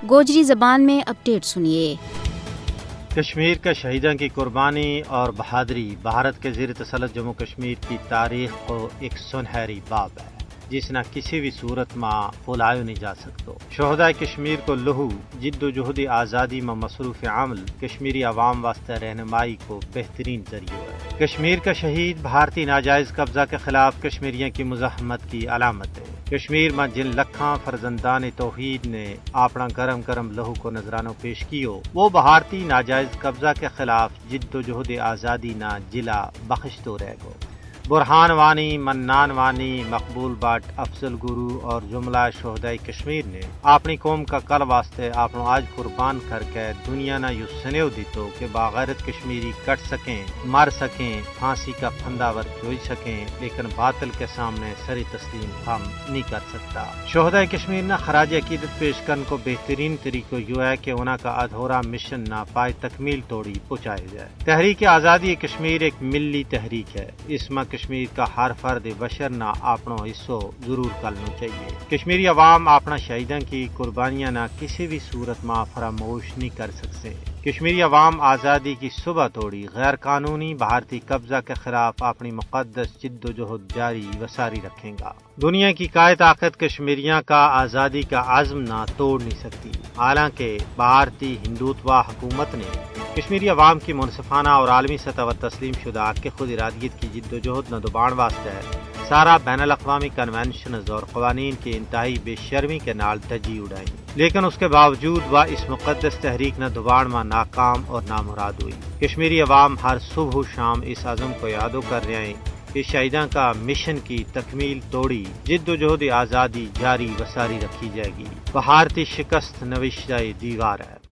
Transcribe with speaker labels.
Speaker 1: گوجری زبان میں اپڈیٹ سنیے۔
Speaker 2: کشمیر کے شہیدوں کی قربانی اور بہادری بھارت کے زیر تسلط جموں کشمیر کی تاریخ کو ایک سنہری باب ہے جس نہ کسی بھی صورت میں بھلایا نہیں جا سکتا۔ شہداء کشمیر کو لہو جد و جہد آزادی میں مصروف عمل کشمیری عوام واسطے رہنمائی کو بہترین ذریعہ ہے۔ کشمیر کا شہید بھارتی ناجائز قبضہ کے خلاف کشمیریوں کی مزاحمت کی علامت ہے۔ کشمیر میں جن لکھاں فرزندان توحید نے اپنا گرم گرم لہو کو نذرانہ پیش کیو، وہ بھارتی ناجائز قبضہ کے خلاف جد و جہد آزادی نہ جلا بخش تو رہ گو۔ برہان وانی، منان وانی، مقبول بٹ، افضل گرو اور جملہ شہداء کشمیر نے اپنی قوم کا کل واسطے اپنا آج قربان کر کے دنیا نہ یوں سنیو دیتو کہ باغیرت کشمیری کٹ سکیں، مر سکیں، پھانسی کا پھندا ور جوئی سکیں، لیکن باطل کے سامنے سری تسلیم ہم نہیں کر سکتا۔ شہداء کشمیر نہ خراج عقیدت پیش کرنے کو بہترین طریقہ یہ ہے کہ انہاں کا ادھورا مشن نہ پائے تکمیل توڑی پہنچایا جائے۔ تحریک آزادی کشمیر ایک ملی تحریک ہے، اس میں کشمیر کا ہر فرد بشر نہ اپنا حصہ ضرور کرنا چاہیے۔ کشمیری عوام اپنا شہیدوں کی قربانیاں نہ کسی بھی صورت میں فراموش نہیں کر سکتے۔ کشمیری عوام آزادی کی صبح توڑی غیر قانونی بھارتی قبضہ کے خلاف اپنی مقدس جد و جہد جاری و ساری رکھیں گا۔ دنیا کی قائد طاقت کشمیریوں کا آزادی کا عزم نہ توڑ نہیں سکتی۔ حالانکہ بھارتی ہندوتوا حکومت نے کشمیری عوام کی منصفانہ اور عالمی سطح پر تسلیم شدہ حق خود ارادیت کی جد و جہد نہ دبان واسطے سارا بین الاقوامی کنونشنز اور قوانین کی انتہائی بے شرمی کے نال دھجی اڑائی، لیکن اس کے باوجود وہ اس مقدس تحریک نہ دبان میں ناکام اور نامراد ہوئی۔ کشمیری عوام ہر صبح و شام اس عزم کو یادو کر رہے ہیں کہ شہیدوں کا مشن کی تکمیل توڑی جد و جہد آزادی جاری و ساری رکھی جائے گی۔ بھارتی شکست نوشتہ دیوار ہے۔